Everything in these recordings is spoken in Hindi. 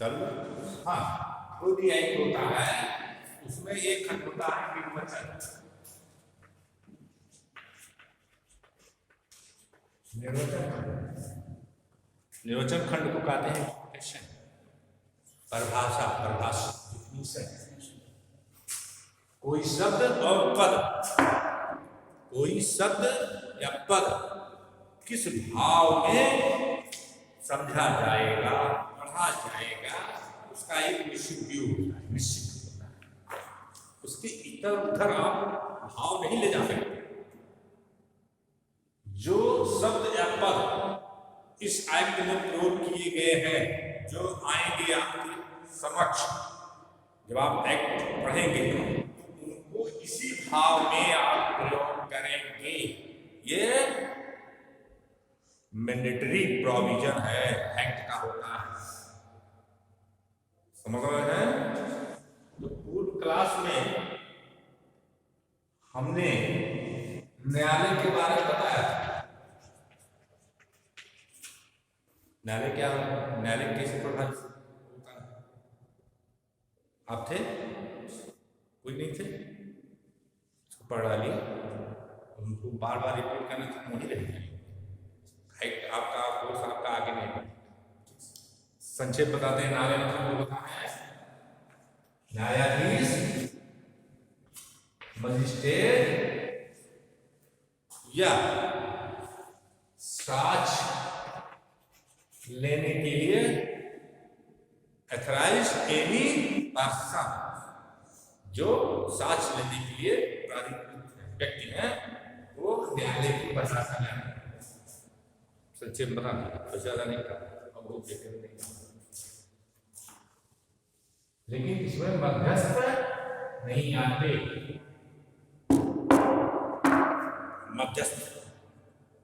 चल हाँ, दो न्यायिक होता है, उसमें एक खंड होता है निर्वचन। निर्वचन खंड को कहते हैं परिभाषा। परिभाषा कोई शब्द और पद, कोई शब्द या पद किस भाव में समझा जाएगा, पढ़ा जाएगा, उसका एक निश्चित व्यू होता है, निश्चित होता है। उसके इधर उधर आप भाव नहीं ले जा सकते। जो शब्द या पद इस एक्ट में प्रयोग किए गए हैं, जो आएंगे आपके समक्ष जब आप एक्ट पढ़ेंगे, उनको इसी भाव में आप प्रयोग करेंगे। ये मैंडेटरी प्रोविजन है, एक्ट का होता है। समझ रहे हैं? तो पूर्व क्लास में हमने न्यायालय के बारे में बताया। न्यायालय क्या, न्यायालय कैसे प्रभावित होता है? आप थे? कोई नहीं थे? पढ़ डालिए, उनको बार बार रिपीट करना तो नहीं रहेगा। आपका कोर्स आपका आगे नहीं बढ़े। संक्षेप बताते हैं। न्यायालय मतलब वो होता है न्यायाधीश, मजिस्ट्रेट या साक्ष्य लेने के लिए अथराइज एनी पर्सन, जो साक्ष्य लेने के लिए व्यक्ति है, वो न्यायालय की प्रशासन है। संक्षेप बता तो ज्यादा नहीं था, अब वो नहीं। लेकिन इसमें मध्यस्थ नहीं आते, मध्यस्थ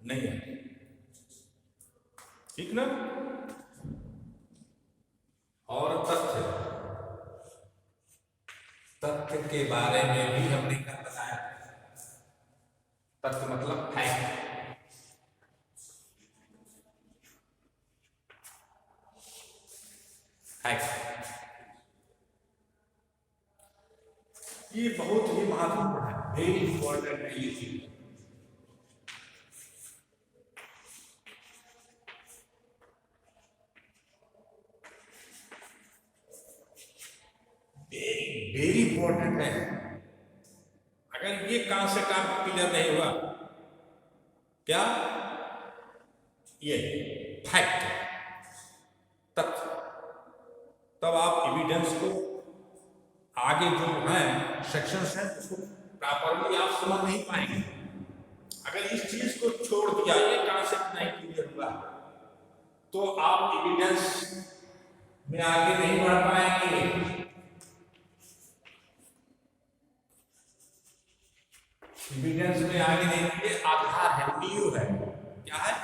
नहीं आते, ठीक ना? और तथ्य, तथ्य के बारे में भी हमने कल बताया। तथ्य मतलब फैक्ट। ये बहुत ही महत्वपूर्ण है, वेरी इंपॉर्टेंट है ये चीज। वेरी इंपॉर्टेंट है। अगर ये कॉन्सेप्ट आपको क्लियर नहीं हुआ, क्या ये फैक्ट, तथ्य, तब आप एविडेंस को आगे जो है सेक्शंस हैं उसको प्रॉपर्ली आप समझ नहीं पाएंगे। अगर इस चीज को छोड़ दिया, ये कॉन्सेप्ट नहीं क्लियर हुआ, तो आप एविडेंस में आगे नहीं बढ़ पाएंगे। एविडेंस में आगे नहीं बढ़े, आधार है, नींव है। क्या है?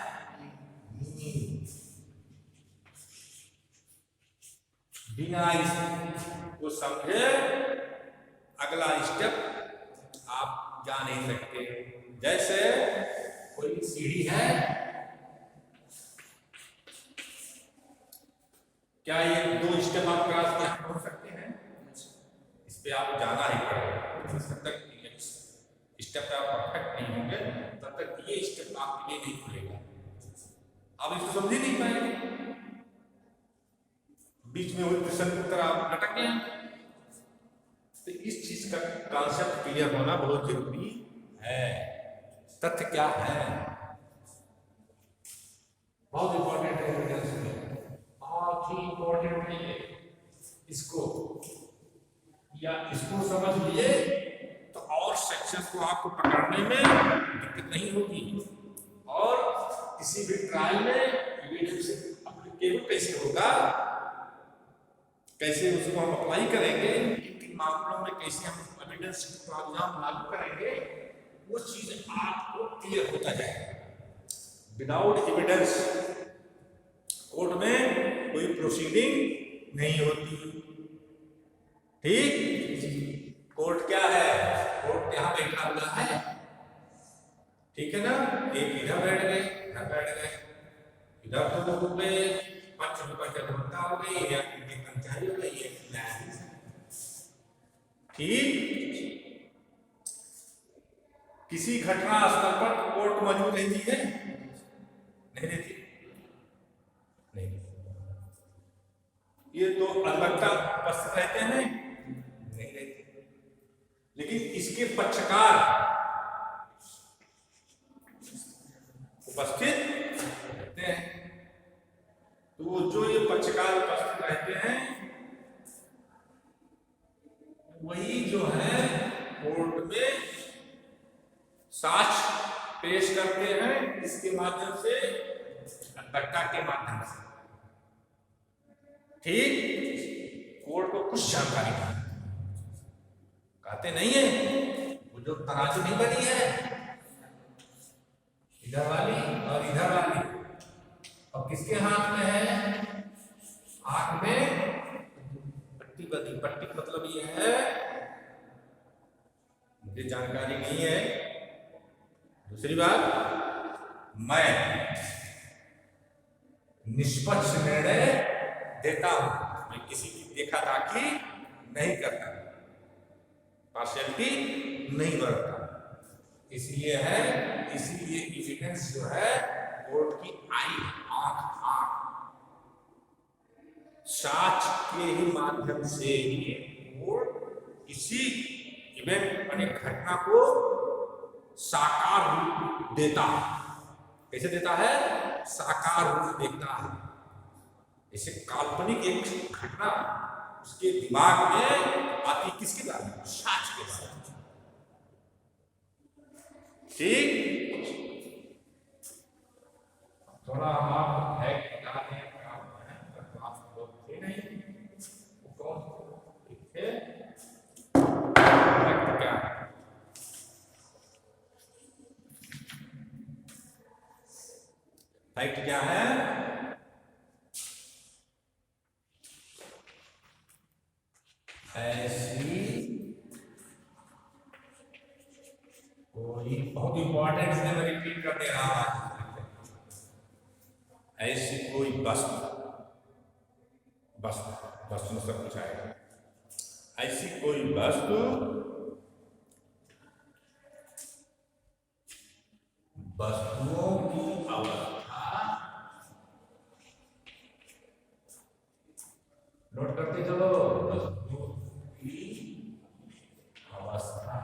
बिना इसको समझे अगला स्टेप आप जा नहीं सकते। जैसे कोई सीढ़ी है, क्या ये 2 स्टेप आप क्लास में पढ़ सकते हैं? इस पे आप जाना ही पड़ेगा। जब तक स्टेप पे आप परफेक्ट नहीं होंगे, तब तक ये स्टेप आपके लिए नहीं खुलेगा। आप इसको समझ ही नहीं पाएंगे, बीच में वही प्रश्न की तरह आप अटक गए। तो इस चीज का कॉन्सेप्ट क्लियर होना बहुत जरूरी है। तथ्य क्या है? बहुत इंपॉर्टेंट है, बहुत ही इंपॉर्टेंट है। इसको या इसको समझ लिए तो और सेक्शन को आपको पकड़ने में दिक्कत नहीं होगी, और किसी भी ट्रायल में एविडेंस एप्लीकेबल कैसे होगा, कैसे उसको हम अप्लाई करेंगे, किन मामलों में कैसे हम एविडेंस प्रोग्राम लागू करेंगे, वो चीज आपको क्लियर होता जाएगा। विदाउट एविडेंस कोर्ट में कोई प्रोसीडिंग नहीं होती। ठीक? कोर्ट क्या है? कोर्ट यहाँ बैठा हुआ है, ठीक है ना? एक इधर बैठ गए, इधर बैठ गए, इधर तो हो गए, 5 रुपए हो गई, ठीक। किसी घटना स्थल पर कोर्ट मौजूद रहती है? नहीं रहती, नहीं। ये तो अधिवक्ता उपस्थित रहते हैं? नहीं रहते। लेकिन इसके पक्षकार उपस्थित रहते हैं। तो जो ये पक्षकार उपस्थित रहते हैं वही जो है कोर्ट में साक्ष्य पेश करते हैं, इसके माध्यम से, अधिवक्ता के माध्यम से। ठीक। कोर्ट को कुछ जानकारी कहते नहीं है, वो जो तराजू नहीं बनी है इधर वाली और इधर वाली, और किसके हाथ में है? हाथ में पट्टी बंधी। पट्टी मतलब ये है, मुझे जानकारी नहीं है। दूसरी बात, मैं निष्पक्ष निर्णय देता हूं, मैं किसी की देखा ताकि नहीं करता, पार्शियलिटी नहीं बरतता। इसलिए एविडेंस जो है कोर्ट की आई, आंख, साक्ष्य के ही माध्यम से ही कोर्ट किसी इवेंट यानी घटना को साकार रूप देता है। कैसे देता है? साकार रूप देता है। जैसे काल्पनिक एक घटना उसके दिमाग में आती, किसके बारे में? साक्ष्य के बारे में। ठीक। थोड़ा हम आपको है बता दें, तो आप लोग थे नहीं, कौन थे? क्या फैक्ट क्या है? ऐसी कोई, बहुत इंपॉर्टेंट है, मैं रिपीट कर दे रहा हूं, ऐसी कोई वस्तु में सब कुछ आएगा। ऐसी कोई वस्तु वस्तुओं की अवस्था, नोट करते चलो, वस्तुओं की अवस्था।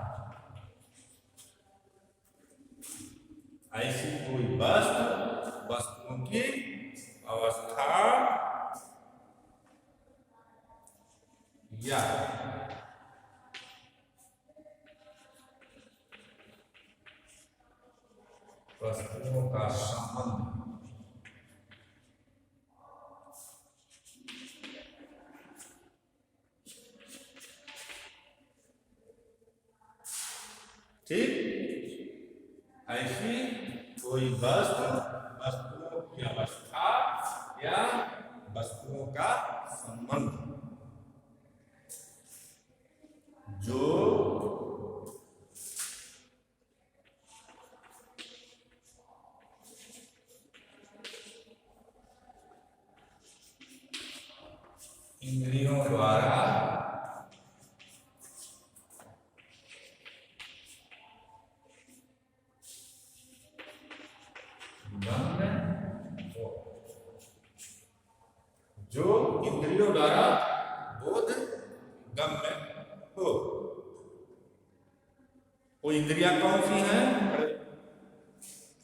ऐसी कोई वस्तुओं की अवस्था या वस्तुओं का संबंध ठीक। ऐसी कोई वस्तुओं की अवस्था या वस्तुओं का संबंध जो इंद्रियों द्वारा गम्य हो, जो इंद्रियों द्वारा बोध गम्य हो। वो इंद्रिया कौन सी है?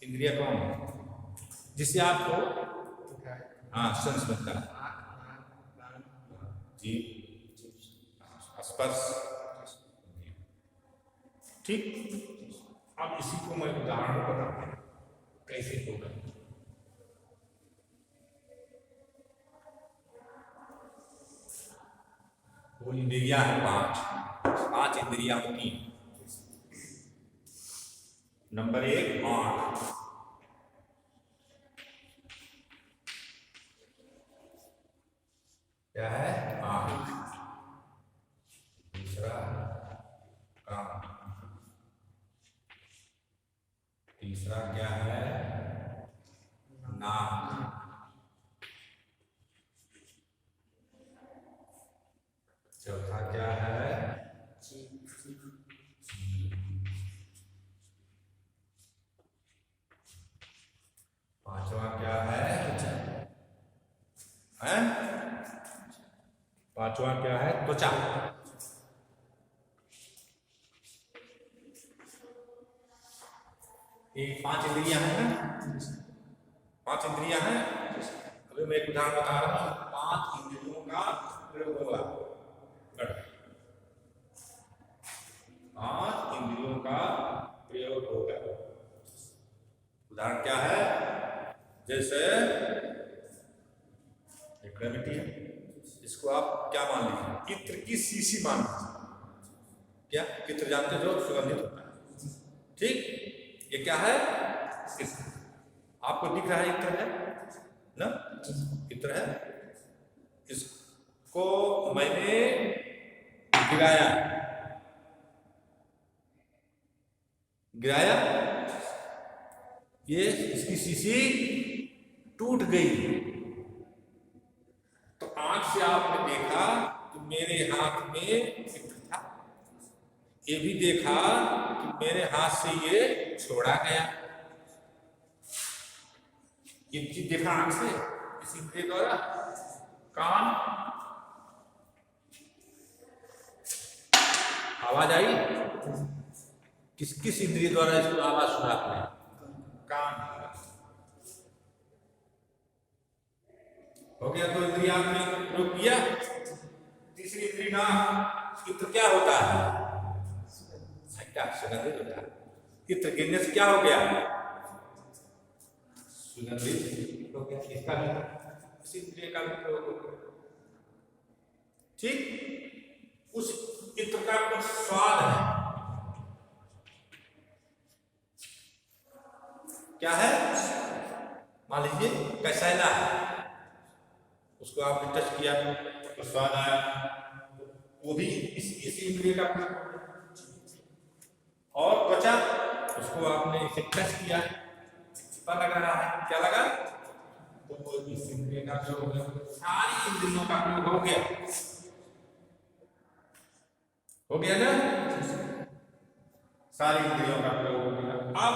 इंद्रिया कौन जिससे आपको सेंस बनता है? जी, स्पर्श। ठीक। अब इसी को मैं उदाहरण बताता हूं कैसे होगा। वो इंद्रिया है पांच इंद्रिया होती हैं। नंबर 1 आंख, क्या है? आंख। दूसरा कान, तीसरा क्या है? नाक, चौथा क्या है? पांचवा क्या है? त्वचा। ये 5 इंद्रियां हैं ना, 5 इंद्रियां हैं। अभी मैं एक उदाहरण बता रहा हूं, 5 इंद्रियों का प्रयोग होगा। 5 इंद्रियों का प्रयोग होगा। उदाहरण क्या है? जैसे एक ग्रेविटी है, इसको आप क्या मान लीजिए? इत्र की शीशी मान लीजिए। क्या इत्र जानते जो सुगंधित होता है, ठीक? ये क्या है? इत्र। आपको दिख रहा है इत्र है ना, इत्र है। इसको मैंने गिराया, गिराया, ये इसकी शीशी टूट गई। तो आंख से आपने देखा कि मेरे हाथ में इत्र था, ये भी देखा कि मेरे हाथ से ये छोड़ा गया। ये चीज देखा आंख से, इस इंद्रिय द्वारा। कान, आवाज आई, किस किस इंद्रिय द्वारा इसको आवाज सुना आपने? कान। हो गया, तो इंद्रिय आपने प्रयोग किया। तीसरी इंद्रिय नाक, इत्र क्या होता है? सुगंधित होता है। इत्र गिरने से क्या हो गया? सुगंधित हो गया। इसका भी, इस इंद्रिय का भी प्रयोग हो गया, ठीक? उस इत्र का कुछ स्वाद है, क्या है? मान लीजिए कसैला है, उसको आपने टच किया तो स्वाद आया, वो भी इस इंद्रिय का प्रयोग। और त्वचा, उसको आपने इसे टच किया, चिपचिपा लग रहा है, क्या लगा? तो इस इंद्रिय का प्रयोग हो गया। सारी इंद्रियों का प्रयोग हो गया, हो गया ना? सारी इंद्रियों का प्रयोग हो गया। अब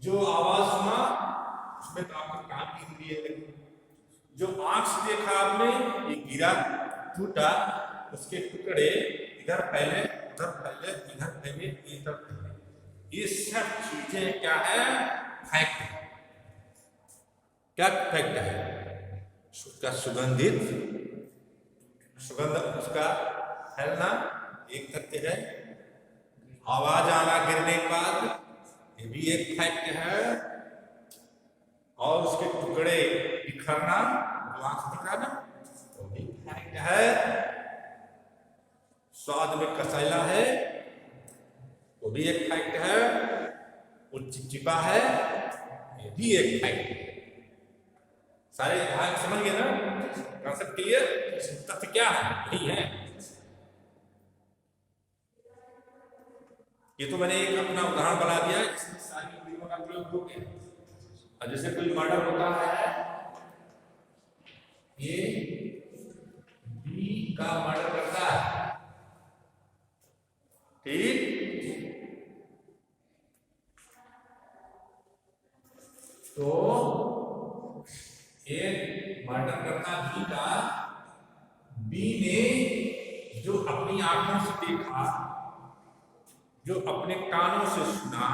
जो आवाज सुना उसमें तो आपका कान की इंद्रिय लगी। जो आंख से देखा आपने, ये गिरा, टूटा, उसके टुकड़े इधर फैले, उधर फैले, इधर फैले, इधर फैले। ये सब चीजें क्या है? फैक्ट। क्या फैक्ट है? उसका सुगंधित, सुगंध उसका फैलना एक तथ्य है। आवाज आना गिरने के बाद, ये भी एक फैक्ट है। और उसके टुकड़े बिखरना, आंख दिखाना, वो भी फैक्ट है। स्वाद में कसैला है, वो भी एक फैक्ट है। वो चिपचिपा है, ये भी एक फैक्ट है। सारे भाग समझ गए ना? Concept clear? तथ्य क्या है? यही है। ये तो मैंने एक अपना उदाहरण बना दिया, इसमें सारी इंद्रियों का प्रयोग हो गया। और जैसे कोई मर्डर होता है, ये बी का मर्डर करता है, ठीक? तो एक मर्डर करता बी का, बी ने जो अपनी आंखों से देखा, जो अपने कानों से सुना,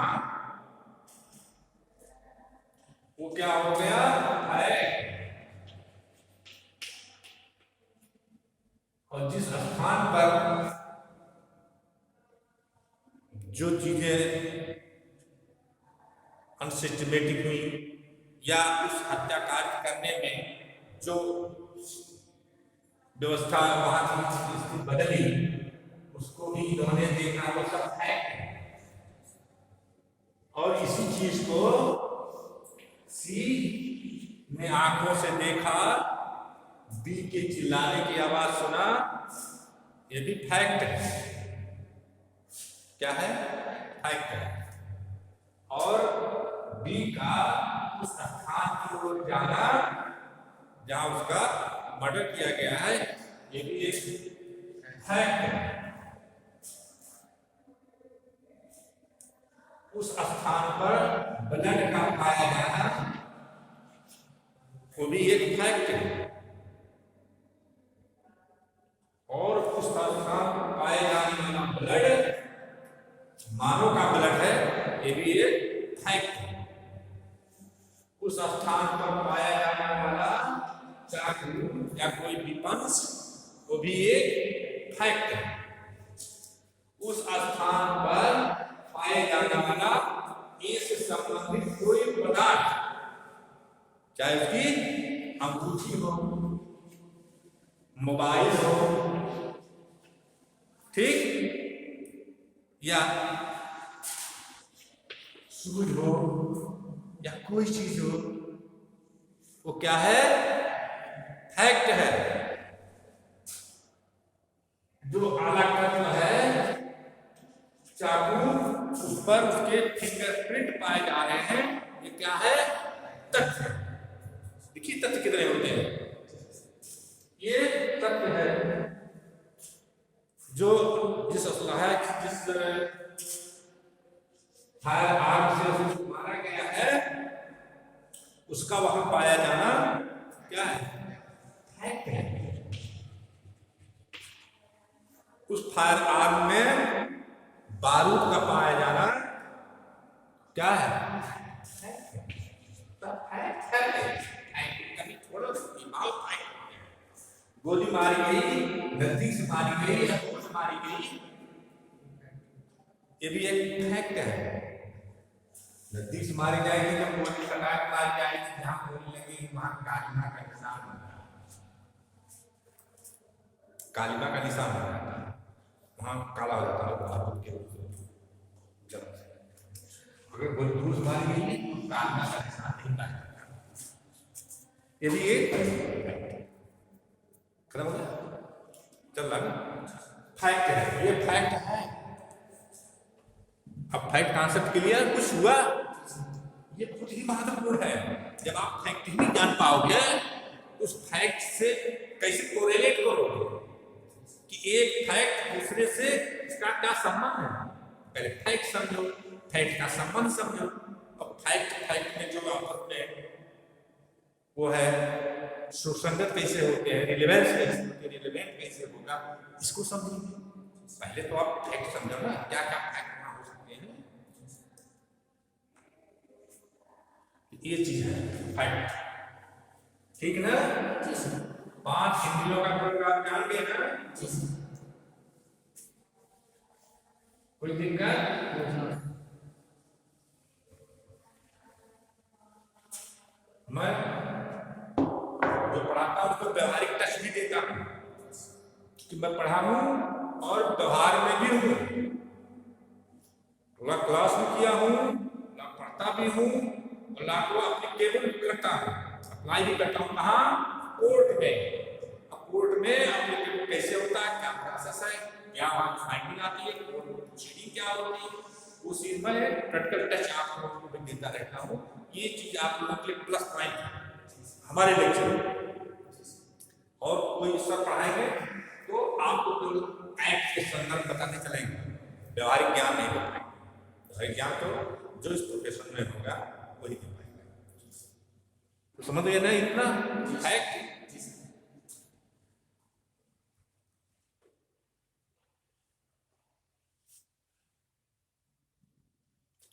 वो क्या हो गया? है। और जिस स्थान पर जो चीजें अनसिस्टमेटिक हुई या उस हत्याकांड करने में जो व्यवस्था वहां की स्थिति बदली, उसको भी इन्होंने देखा, वो सब है। और इसी चीज को सी ने आंखों से देखा, बी के चिल्लाने की आवाज सुना, ये भी फैक्ट है। क्या है? फैक्ट है। और बी का उस स्थान की ओर जाना जहां उसका मर्डर किया गया है, ये भी एक फैक्ट है। उस स्थान पर ब्लड का पाया जाना, वो भी एक फैक्ट है। उस स्थान पर पाया जाने वाला चाकू या कोई भी पंच, वो भी एक फैक्ट है। उस स्थान पर पाए जाने वाला इससे संबंधित कोई पदार्थ, चाहे उसकी अंगूठी हो, मोबाइल हो, ठीक, या सूज हो, या कोई चीज हो, वो क्या है? फैक्ट है। जो आला तत्व है चाकू, उस पर उसके फिंगरप्रिंट पाए जा रहे हैं, ये क्या है? तथ्य। देखिए तथ्य कितने होते हैं। ये तथ्य है जो जिस असलाह जिस फायर आर्म से उसको मारा गया है, उसका वहां पाया जाना क्या है? फैक्ट है। उस फायर आर्म में बारूद का पाया जाना क्या है? गोली मारी गई, नजदीक से मारी गई या दूर से मारी गई, ये भी एक फैक्ट है। नजदीक से मारी जाएगी तो गोली लगाकर मारी जाएगी, जहां गोली लगी वहां कालिमा का निशान होगा, कालिमा का निशान होगा, वहां काला हो जाता है बारूद के ऊपर। अगर गोली दूर से मारी गई तो कालिमा का निशान नहीं पाया जाता। ये भी एक खत्म हो गया, चल रहा फैक्ट है, ये फैक्ट है। अब फैक्ट कॉन्सेप्ट क्लियर, कुछ हुआ, ये बहुत ही महत्वपूर्ण है। जब आप फैक्ट ही नहीं जान पाओगे, उस फैक्ट से कैसे कोरिलेट करोगे कि एक फैक्ट दूसरे से इसका क्या संबंध है? पहले फैक्ट समझो, फैक्ट का संबंध समझो। अब फैक्ट में जो आपस में वो है सुसंगत कैसे होते हैं, रिलेवेंस कैसे होते हैं, रिलेवेंट कैसे होगा, इसको समझिए। पहले तो आप फैक्ट समझो ना, क्या क्या फैक्ट हो सकते हैं। ये चीज है फैक्ट, ठीक ना? 5 इंद्रियों का प्रयोग जान गए ना? कोई दिक्कत? मैं जो पढ़ाता हूं उसको व्यवहारिक टच भी देता हूं कि मैं पढ़ा हूं और व्यवहार में भी हूं, थोड़ा क्लास में किया हूं, ना पढ़ता भी हूं और ना को एप्लीकेबल भी करता हूं, अप्लाई भी करता हूं। कहां? कोर्ट में। अब कोर्ट में एप्लीकेबल कैसे होता है, क्या प्रोसेस है, क्या वहां फाइंडिंग आती है, कोर्ट में प्रोसीडिंग क्या होती है, उस चीज में प्रैक्टिकल टच आप लोगों को देता रहता हूं। ये चीज आप लोगों के लिए प्लस पॉइंट है हमारे लेक्चर में। और कोई सर पढ़ाएंगे तो आपको केवल एक्ट के संदर्भ बताने चलेंगे, व्यवहारिक ज्ञान नहीं हो पाएंगे। व्यवहारिक ज्ञान तो जो इस प्रोफेशन में होगा वही दे पाएंगे। तो समझ गए ना इतना फैक्ट।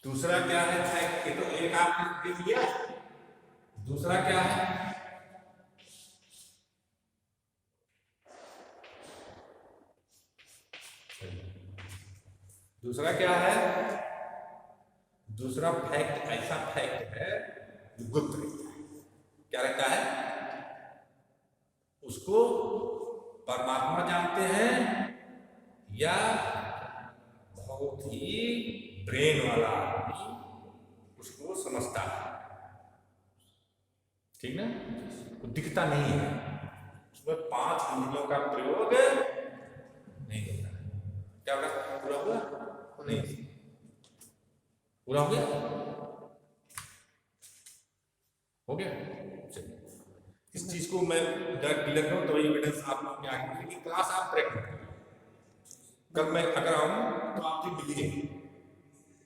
दूसरा क्या है फैक्ट? ये तो एक आपने देख लिया, दूसरा क्या है? दूसरा क्या है? दूसरा फैक्ट ऐसा फैक्ट है जो गुप्त रहता है। क्या रहता है? उसको परमात्मा जानते हैं या बहुत ही ब्रेन वाला आदमी उसको समझता है, ठीक ना? वो दिखता नहीं है, उसमें 5 इंद्रियों का प्रयोग नहीं होता है। क्या होगा? पूरा हुआ? नहीं पूरा हो गया? हो गया? चलिए इस चीज को मैं क्लियर करूं तो एविडेंस आप लोग के आगे की क्लास आप ब्रेक कल मैं अगर आऊं